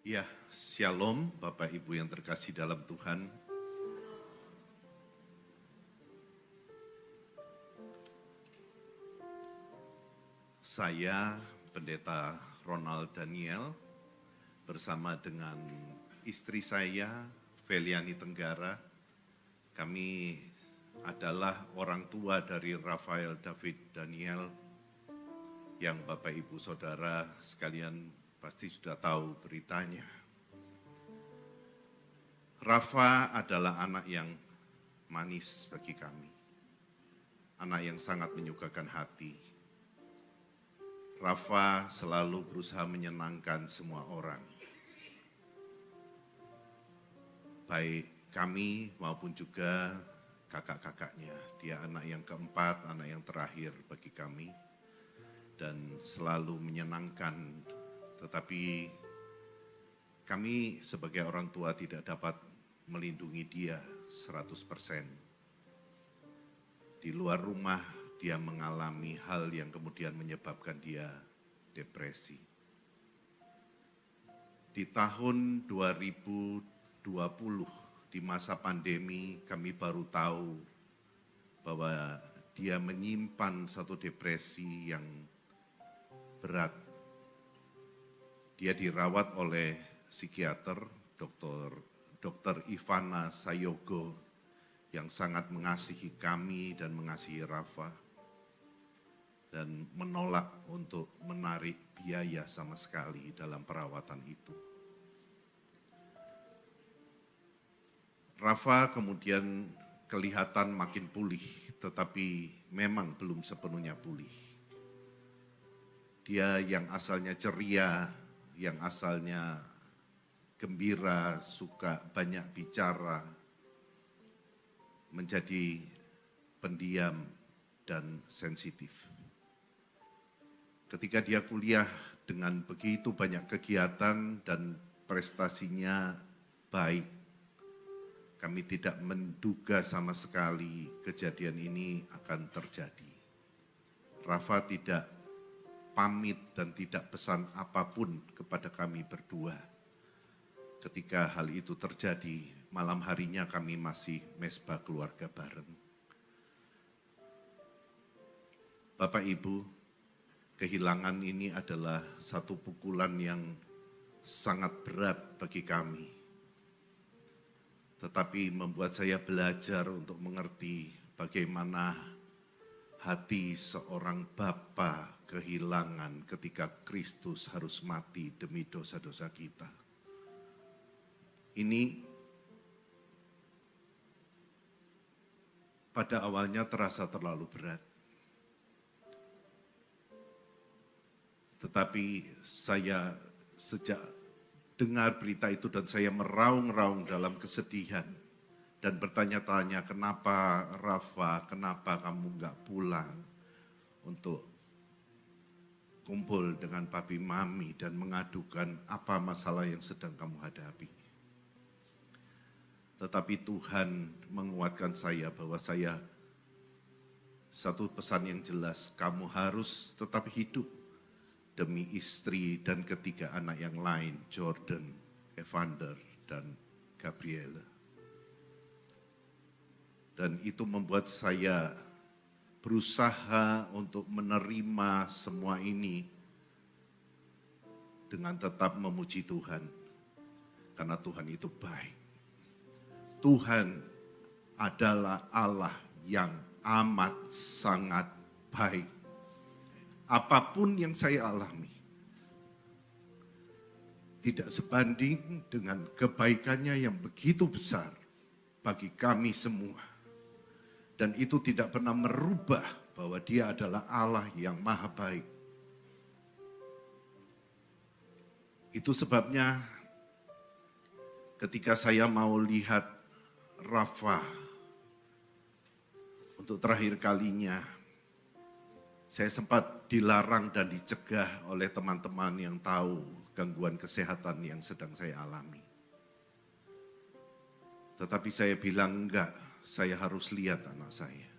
Ya, Shalom Bapak Ibu yang terkasih dalam Tuhan. Saya Pendeta Ronald Daniel bersama dengan istri saya Feliani Tenggara. Kami adalah orang tua dari Rafael David Daniel yang Bapak Ibu Saudara sekalian pasti sudah tahu beritanya. Rafa adalah anak yang manis bagi kami. Anak yang sangat menyukakan hati. Rafa selalu berusaha menyenangkan semua orang. Baik kami maupun juga kakak-kakaknya. Dia anak yang keempat, anak yang terakhir bagi kami. Dan selalu menyenangkan. Tetapi kami sebagai orang tua tidak dapat melindungi dia 100%. Di luar rumah dia mengalami hal yang kemudian menyebabkan dia depresi. Di tahun 2020 di masa pandemi kami baru tahu bahwa dia menyimpan satu depresi yang berat. Dia dirawat oleh psikiater, Dr. Ivana Sayogo, yang sangat mengasihi kami dan mengasihi Rafa, dan menolak untuk menarik biaya sama sekali dalam perawatan itu. Rafa kemudian kelihatan makin pulih, tetapi memang belum sepenuhnya pulih. Dia yang asalnya ceria, yang asalnya gembira, suka banyak bicara, menjadi pendiam dan sensitif. Ketika dia kuliah dengan begitu banyak kegiatan dan prestasinya baik, kami tidak menduga sama sekali kejadian ini akan terjadi. Rafa tidak pamit dan tidak pesan apapun kepada kami berdua. Ketika hal itu terjadi, malam harinya kami masih mesbah keluarga bareng. Bapak Ibu, kehilangan ini adalah satu pukulan yang sangat berat bagi kami. Tetapi membuat saya belajar untuk mengerti bagaimana hati seorang bapa kehilangan ketika Kristus harus mati demi dosa-dosa kita. Ini pada awalnya terasa terlalu berat. Tetapi saya sejak dengar berita itu dan saya meraung-raung dalam kesedihan dan bertanya-tanya, kenapa Rafa, kenapa kamu enggak pulang untuk kumpul dengan papi mami dan mengadukan apa masalah yang sedang kamu hadapi. Tetapi Tuhan menguatkan saya bahwa saya satu pesan yang jelas, kamu harus tetap hidup demi istri dan ketiga anak yang lain, Jordan, Evander, dan Gabriela. Dan itu membuat saya berusaha untuk menerima semua ini dengan tetap memuji Tuhan. Karena Tuhan itu baik. Tuhan adalah Allah yang amat sangat baik. Apapun yang saya alami tidak sebanding dengan kebaikannya yang begitu besar bagi kami semua. Dan itu tidak pernah merubah bahwa dia adalah Allah yang maha baik. Itu sebabnya ketika saya mau lihat Rafa untuk terakhir kalinya, saya sempat dilarang dan dicegah oleh teman-teman yang tahu gangguan kesehatan yang sedang saya alami. Tetapi saya bilang enggak, saya harus lihat anak saya.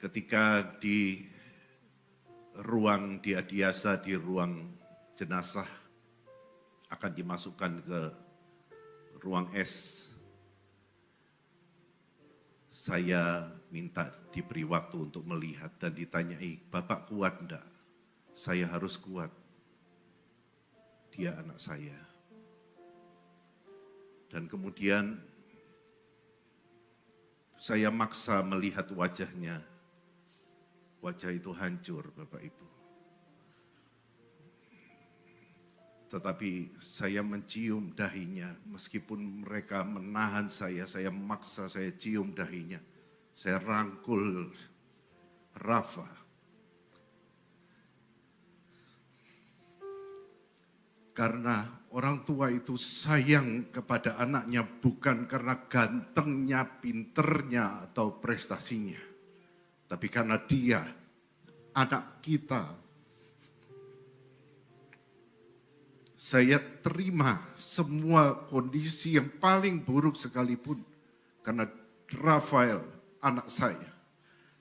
Ketika di ruang diadiasa di ruang jenazah akan dimasukkan ke ruang S. Saya minta diberi waktu untuk melihat dan ditanyai, Bapak kuat enggak? Saya harus kuat. Dia anak saya. Dan kemudian saya maksa melihat wajahnya. Wajah itu hancur, Bapak Ibu. Tetapi saya mencium dahinya, meskipun mereka menahan saya maksa, saya cium dahinya. Saya rangkul Rafa. Karena orang tua itu sayang kepada anaknya bukan karena gantengnya, pinternya, atau prestasinya. Tapi karena dia, anak kita. Saya terima semua kondisi yang paling buruk sekalipun. Karena Rafael, anak saya.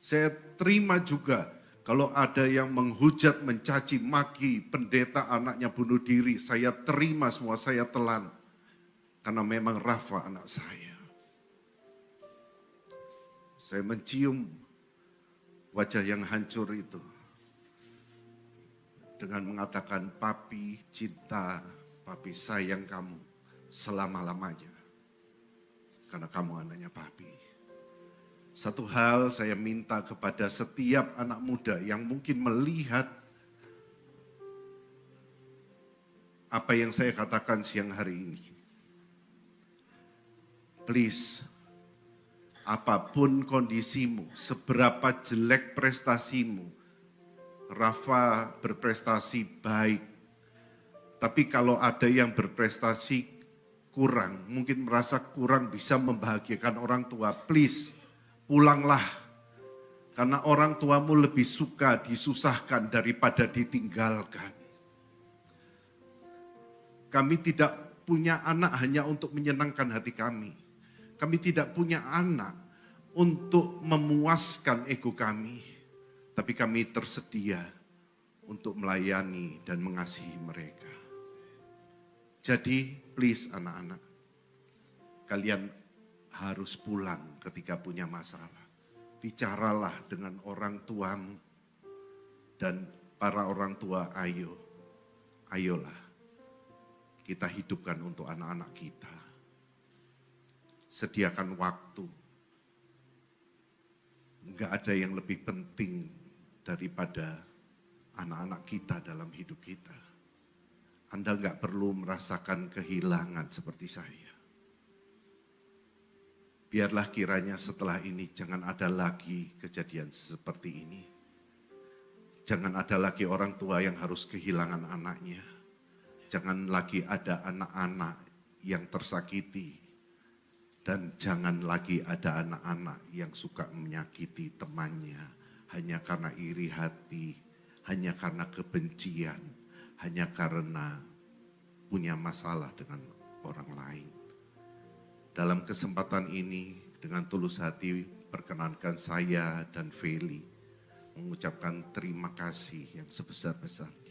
Saya terima juga kalau ada yang menghujat, mencaci, maki, pendeta anaknya bunuh diri, saya terima semua, saya telan. Karena memang Rafa anak saya. Saya mencium wajah yang hancur itu. Dengan mengatakan, papi cinta, papi sayang kamu selama-lamanya. Karena kamu anaknya papi. Satu hal saya minta kepada setiap anak muda yang mungkin melihat apa yang saya katakan siang hari ini. Please, apapun kondisimu, seberapa jelek prestasimu, Rafa berprestasi baik. Tapi kalau ada yang berprestasi kurang, mungkin merasa kurang bisa membahagiakan orang tua, please, pulanglah, karena orang tuamu lebih suka disusahkan daripada ditinggalkan. Kami tidak punya anak hanya untuk menyenangkan hati kami. Kami tidak punya anak untuk memuaskan ego kami. Tapi kami tersedia untuk melayani dan mengasihi mereka. Jadi please anak-anak, kalian harus pulang ketika punya masalah. Bicaralah dengan orang tuamu. Dan para orang tua, ayolah. Kita hidupkan untuk anak-anak kita. Sediakan waktu. Enggak ada yang lebih penting daripada anak-anak kita dalam hidup kita. Anda enggak perlu merasakan kehilangan seperti saya. Biarlah kiranya setelah ini jangan ada lagi kejadian seperti ini. Jangan ada lagi orang tua yang harus kehilangan anaknya. Jangan lagi ada anak-anak yang tersakiti. Dan jangan lagi ada anak-anak yang suka menyakiti temannya. Hanya karena iri hati, hanya karena kebencian, hanya karena punya masalah dengan orang lain. Dalam kesempatan ini, dengan tulus hati, perkenankan saya dan Feli mengucapkan terima kasih yang sebesar-besarnya